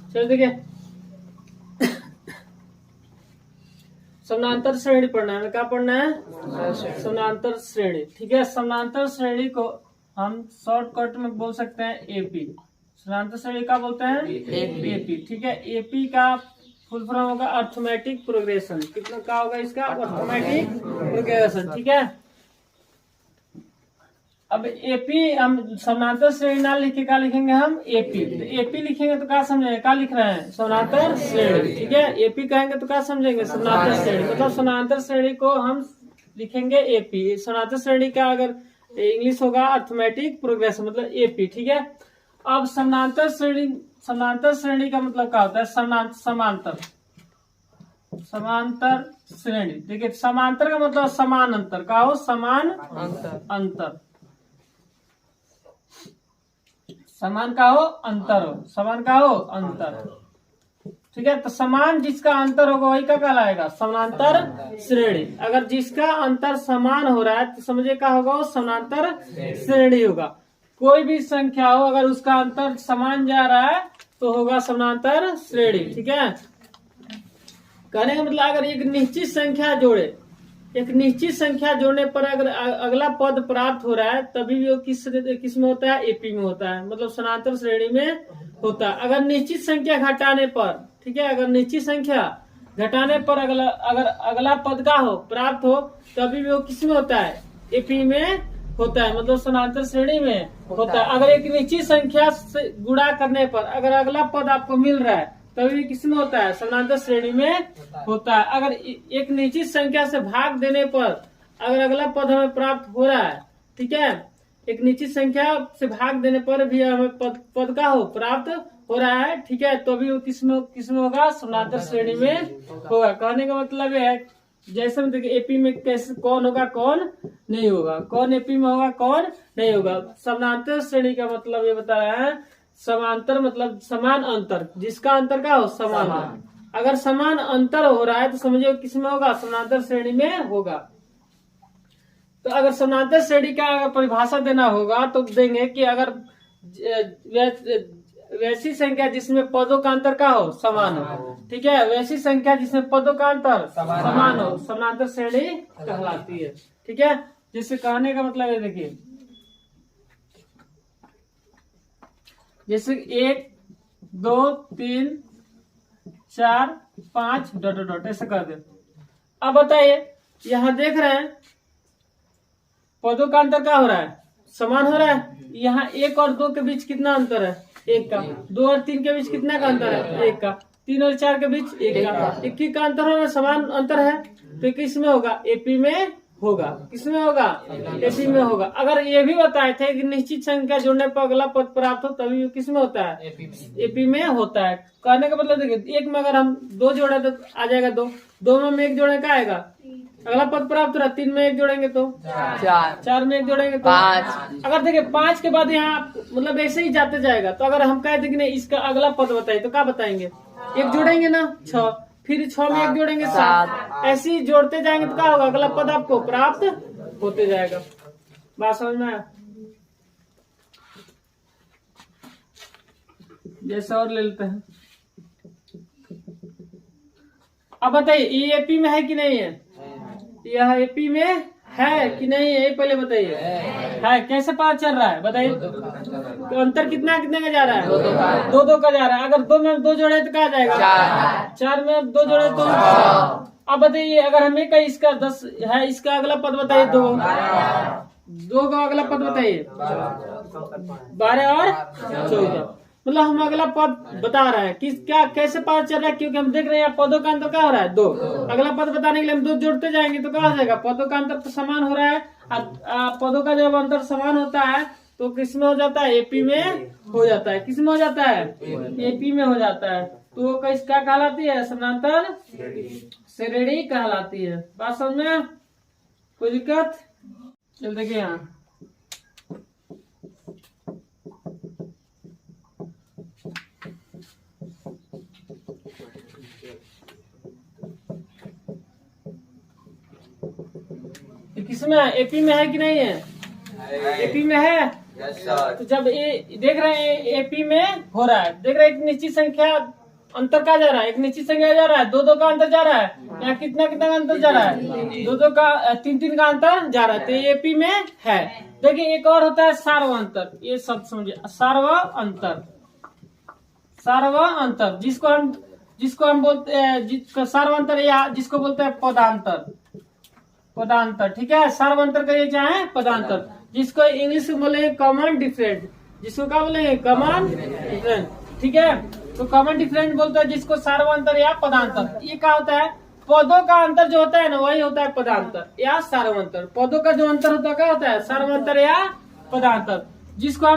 चलो देखिए, समानांतर श्रेणी पढ़ना है, क्या पढ़ना है? समानांतर श्रेणी। ठीक है, समानांतर श्रेणी को हम शॉर्टकट में बोल सकते हैं एपी। समानांतर श्रेणी का बोलते हैं एपी। ठीक है, एपी का फुल फॉर्म होगा अर्थमेटिक प्रोग्रेशन। कितना का होगा इसका? Arithmetic progression. ठीक है, अब एपी हम समानांतर श्रेणी ना लिखे क्या लिखेंगे हम? एपी। तो एपी लिखेंगे तो क्या समझेंगे? क्या लिख रहे हैं? समानांतर श्रेणी। ठीक है, एपी कहेंगे तो क्या समझेंगे? समानांतर श्रेणी। मतलब समानांतर श्रेणी को हम लिखेंगे एपी। समानांतर श्रेणी का अगर इंग्लिश होगा अर्थमेटिक प्रोग्रेशन, मतलब एपी। ठीक है, अब समानांतर श्रेणी का मतलब क्या होता है? समांतर। समांतर श्रेणी, देखिए समांतर का मतलब समान अंतर का हो, समान अंतर। समान का हो, अंतर हो, समान का हो, अंतर। ठीक है, तो समान जिसका अंतर होगा वही का कहलाएगा? समानांतर श्रेणी। अगर जिसका अंतर समान हो रहा है तो समझे क्या होगा? वो समानांतर श्रेणी होगा। कोई भी संख्या हो अगर उसका अंतर समान जा रहा है तो होगा समानांतर श्रेणी। ठीक है, कहने का मतलब अगर एक निश्चित संख्या जोड़े, एक निश्चित संख्या जोड़ने पर अगर अगला पद प्राप्त हो रहा है तभी भी वो किस में होता है? एपी में होता है, मतलब समानांतर श्रेणी में होता है। अगर निश्चित संख्या घटाने पर, ठीक है, अगर निश्चित संख्या घटाने पर अगर अगला पद का हो प्राप्त हो तभी भी वो किस में होता है? एपी में होता है, मतलब समानांतर श्रेणी में होता है। अगर एक निश्चित संख्या से गुणा करने पर अगर अगला पद आपको मिल रहा है तभी किसमें होता है? समानांतर श्रेणी में होता है। अगर एक निश्चित संख्या से भाग देने पर अगर अगला पद हमें प्राप्त हो रहा है, ठीक है, एक निश्चित संख्या से भाग देने पर भी हमें पद का हो प्राप्त हो रहा है, ठीक है, तो भी वो किसमें होगा? समानांतर श्रेणी में होगा। कहने का मतलब ये है, जैसे हम देखिए एपी में कैसे कौन होगा कौन नहीं होगा, कौन एपी में होगा कौन नहीं होगा। समानांतर श्रेणी का मतलब ये बता रहा है, समांतर मतलब समान अंतर, जिसका अंतर का हो समान। अगर समान अंतर हो रहा है तो समझिए किसमें होगा? समानांतर श्रेणी में होगा। तो अगर समानांतर श्रेणी का अगर परिभाषा देना होगा तो देंगे कि अगर वैसी संख्या जिसमें पदों का अंतर का हो समान हो, ठीक है, वैसी संख्या जिसमें पदों का अंतर समान हो, समानांतर श्रेणी कहलाती है। ठीक है, जिससे कहने का मतलब है, देखिए जैसे 1 2 3 4 5 डॉट डॉट ऐसे कर दे। अब बताइए, यहाँ देख रहे हैं पदों का अंतर क्या हो रहा है? समान हो रहा है। यहाँ 1 और 2 के बीच कितना अंतर है? 1 का। 2 और 3 के बीच कितना का अंतर है? 1 का। 3 और 4 के बीच 1 का। 1 का अंतर होना समान अंतर है, तो किस में होगा? एपी में होगा। किसमें होगा? एपी में होगा। अगर ये भी बताए थे कि निश्चित संख्या जोड़ने पर अगला पद प्राप्त हो तभी किसमें होता है? एपी में होता है। कहने का मतलब देखिए, 1 में अगर हम 2 जोड़े तो आ जाएगा 2, 2 में 1 जोड़े का आएगा अगला पद प्राप्त हो रहा है। 3 में 1 जोड़ेंगे तो 4 में 1 जोड़ेंगे तो 5। अगर देखिए 5 के बाद यहाँ मतलब ऐसे ही जाते जाएगा, तो अगर हम कहते कि नहीं इसका अगला पद बताइए तो क्या बताएंगे? 1 जोड़ेंगे ना 6, फिर 6 में 1 जोड़ेंगे 7, ऐसे ही जोड़ते जाएंगे तो क्या होगा? अगला पद आपको प्राप्त होते जाएगा। बात समझ में आया? जैसे और ले लेते हैं। अब बताइए ये एपी में है कि नहीं है? यह एपी में है कि नहीं है? ये पहले बताइए। है। कैसे पता चल रहा है बताइए? तो अंतर कितना कितने का जा रहा है? 2 2 का जा रहा है। अगर 2 में 2 जोड़े तो कहा जाएगा 4 में 2 जोड़े तो। अब बताइए अगर हमें कहीं इसका 10 है, इसका अगला पद बताइए 2 का अगला पद बताइए 12 और 14। मतलब हम अगला पद बता रहे हैं कि क्या कैसे पता चल रहा है? क्योंकि हम देख रहे हैं पदों का अंतर क्या हो रहा है? 2। अगला पद बताने के लिए हम 2 जोड़ते जाएंगे तो क्या हो जाएगा? पदों का अंतर तो समान हो रहा है। पदों का जब अंतर समान होता है तो किसमें हो जाता है? एपी में हो जाता है। किसमें हो जाता है? एपी में हो जाता है। तो वो क्या कहलाती है? समानांतर श्रेणी कहलाती है। बात समझ में? कोई दिक्कत? चल देखिए यहाँ किसमें? एपी में है कि नहीं है? एपी में है। तो जब ए देख रहे हैं एपी में हो रहा है, देख रहे हैं एक निश्चित संख्या अंतर का जा रहा है, एक निश्चित संख्या जा रहा है, दो का अंतर जा रहा है, यहाँ कितना कितना का अंतर जा रहा है, दो का तीन का अंतर जा रहा है, तो एपी में है। देखिए एक और होता है सार्व अंतर, ये सब समझिए, सार्व अंतर, सार्व अंतर जिसको हम बोलते हैं, जिसको सार्व अंतर या जिसको बोलते हैं पदांतर, पदांतर, ठीक है। सार्व अंतर का ये क्या है, पदांतर, जिसको इंग्लिश में बोले कॉमन डिफरेंट, जिसको क्या बोले कॉमन डिफरेंट, ठीक है। तो कॉमन डिफरेंट बोलते हैं जिसको सार्व अंतर या पदांतर। ये क्या होता है, पदों का अंतर जो होता है ना वही होता है पदांतर या सार्व अंतर। पदों का जो अंतर होता है क्या होता है, सार्व अंतर या पदांतर, जिसको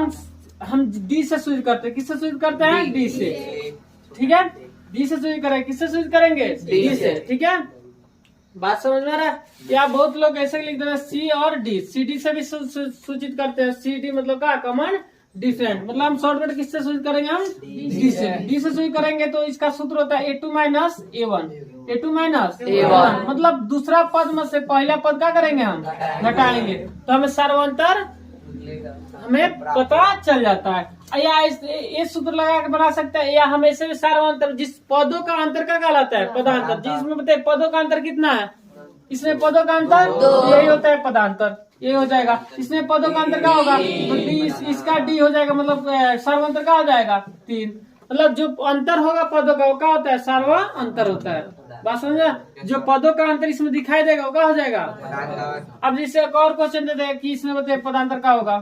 हम डी से सूचित करते हैं। किससे सूचित करते हैं, डी से, ठीक है। डी से सूचित करेंगे, किससे सूचित करेंगे, डी से, ठीक है। बात समझ में आ रहा है। या बहुत लोग ऐसे लिख देते हैं सी और डी, सी डी से भी सूचित करते हैं। सी डी मतलब क्या, कॉमन डिफरेंट, मतलब हम शॉर्टकट किससे सूचित करेंगे, हम डी से। डी से सूचित करेंगे तो इसका सूत्र होता है A2 minus A1, A2 minus A1, मतलब दूसरा पद में से पहला पद क्या करेंगे, हम घटाएंगे, तो हमें सार्वंतर हमें पता चल जाता है। या ये सूत्र लगा के बना सकते हैं, या हम ऐसे भी सार्वंतर, जिस पदों का अंतर का कहलाता है पदांतर, जिसमें बताइए पदों का अंतर कितना है, इसमें पदों का अंतर यही होता है पदांतर, ये हो जाएगा। इसमें पदों का अंतर क्या होगा, तो डी, इसका डी हो जाएगा, मतलब सार्वंतर क्या हो जाएगा 3, मतलब जो अंतर होगा पदों का वो क्या होता है, सार्व अंतर होता है। बात समझा, जो पदों का अंतर इसमें दिखाई देगा वो क्या हो जाएगा। अब जिससे एक और क्वेश्चन देते हैं कि इसमें बताइए पदांतर क्या होगा।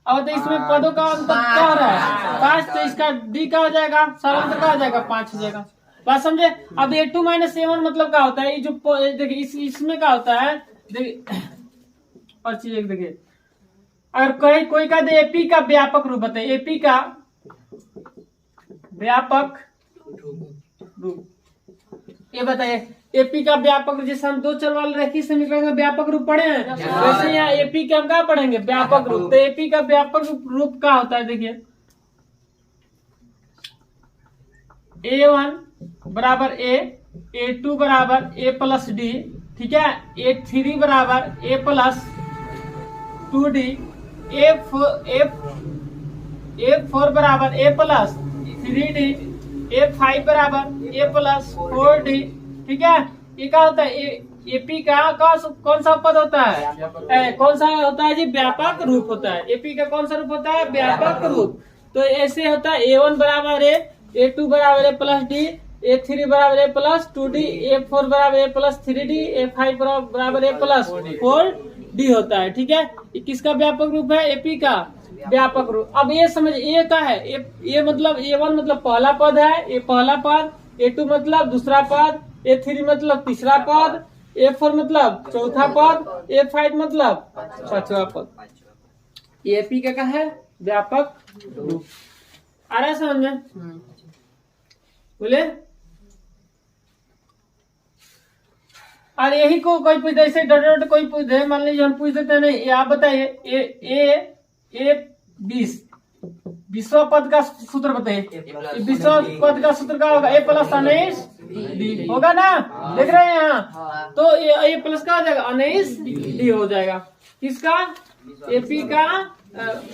अब तो इसमें पदों का अंतर क्या हो रहा है 5, तो इसका डी का हो जाएगा, सार्वंतर का हो जाएगा 5 हो जाएगा। बात समझे। अब A2 माइनस A1 मतलब क्या होता है, ये जो देखिए इसमें क्या होता है, देखिए और चीज एक देखिए, अगर कोई कह दे एपी का व्यापक रूप बताइए, एपी का व्यापक रूप, ये बताइए एपी का व्यापक, जैसे हम 2 चर वाले रेखीय समीकरण का व्यापक रूप पढ़े हैं, वैसे यहाँ एपी का हम क्या पढ़ेंगे, व्यापक रूप। तो एपी का व्यापक रूप क्या होता है, देखिए A1 बराबर A, A2 बराबर A प्लस डी, ठीक है, A3 बराबर A प्लस 2D, A4 बराबर A प्लस 3D, A5 बराबर A प्लस 4D, ठीक है। ये क्या होता है, एपी का कौन सा पद होता है, कौन सा होता है जी, व्यापक रूप होता है। एपी का कौन सा रूप होता है, व्यापक रूप। तो ऐसे होता है A1 बराबर A, A2 बराबर A प्लस डी, A3 बराबर A प्लस 2D, A4 बराबर A प्लस 3D, A5 बराबर A प्लस 4D होता है, ठीक है। ये किसका व्यापक रूप है, एपी का व्यापक रूप। अब ये समझ, ये क्या है, ये मतलब A1 मतलब पहला पद है, ये पहला पद, A2 मतलब दूसरा पद, A3 मतलब तीसरा पद, A4 मतलब चौथा पद, A5 मतलब पांचवा पद। ये एपी का क्या है, व्यापक रूप। आ रहा है समझ में, बोले। और यही को कोई पूछ दे, ऐसे डट कोई पूछ दे, मान लीजिए हम पूछ देते हैं, नहीं आप बताइए A20 विश्व पद का सूत्र बताइए, विश्व पद का सूत्र क्या होगा, A प्लस 19D होगा ना, देख रहे हैं यहाँ। तो A प्लस का हो जाएगा 19D हो जाएगा, किसका, एपी का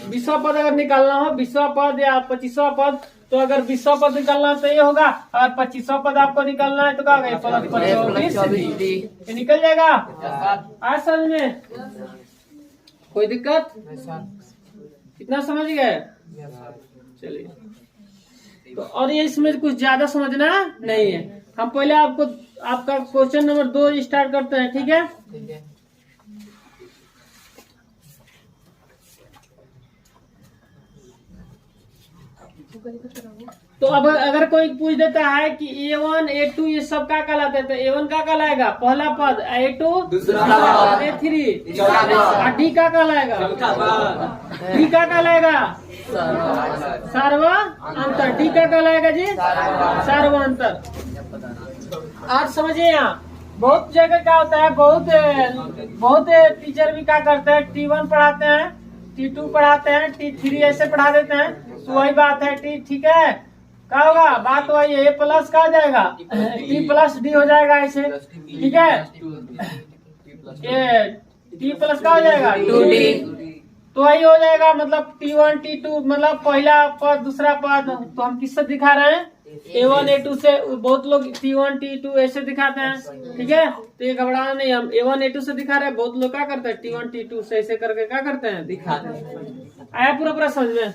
विश्व पद अगर निकालना हो, विश्व पद या 25वां पद, तो अगर 20वां पद निकालना है तो ये होगा, अगर 25वां पद आपको निकालना है तो क्या होगा, 25 निकल जाएगा। आज समझ में कोई दिक्कत, कितना समझ गए, चलिए। तो और ये इसमें कुछ ज्यादा समझना नहीं है, हम पहले आपका क्वेश्चन नंबर 2 स्टार्ट करते हैं, ठीक है। तो अब अगर कोई पूछ देता है कि A1 A2 ये सब क्या कहलाते हैं, तो A1 क्या कहलाएगा, पहला पद, A2 दूसरा पद, A3 D का कहलाएगा, D का कहलाएगा सार्व अंतर, D का कहलाएगा जी सार्व अंतर। आज समझिए, यहाँ बहुत जगह क्या होता है, बहुत टीचर भी क्या करते हैं, T1 पढ़ाते हैं, T2 पढ़ाते हैं, T3 ऐसे पढ़ा देते हैं। तो वही बात है, ठीक है, क्या होगा, बात वही है, A प्लस का हो जाएगा, T प्लस D हो जाएगा ऐसे, ठीक है। ये T प्लस का हो जाएगा 2D, तो वही हो जाएगा, मतलब T1 T2 मतलब पहला पद दूसरा पद। तो हम किससे दिखा रहे हैं? A1 A2 से। बहुत लोग T1 T2 ऐसे दिखाते हैं, ठीक है। तो ये घबराना नहीं, हम A1 A2 से दिखा रहे हैं। बहुत लोग क्या करते हैं? T1 T2 से ऐसे करके क्या करते हैं? दिखाते हैं। आया पूरा पूरा समझ में?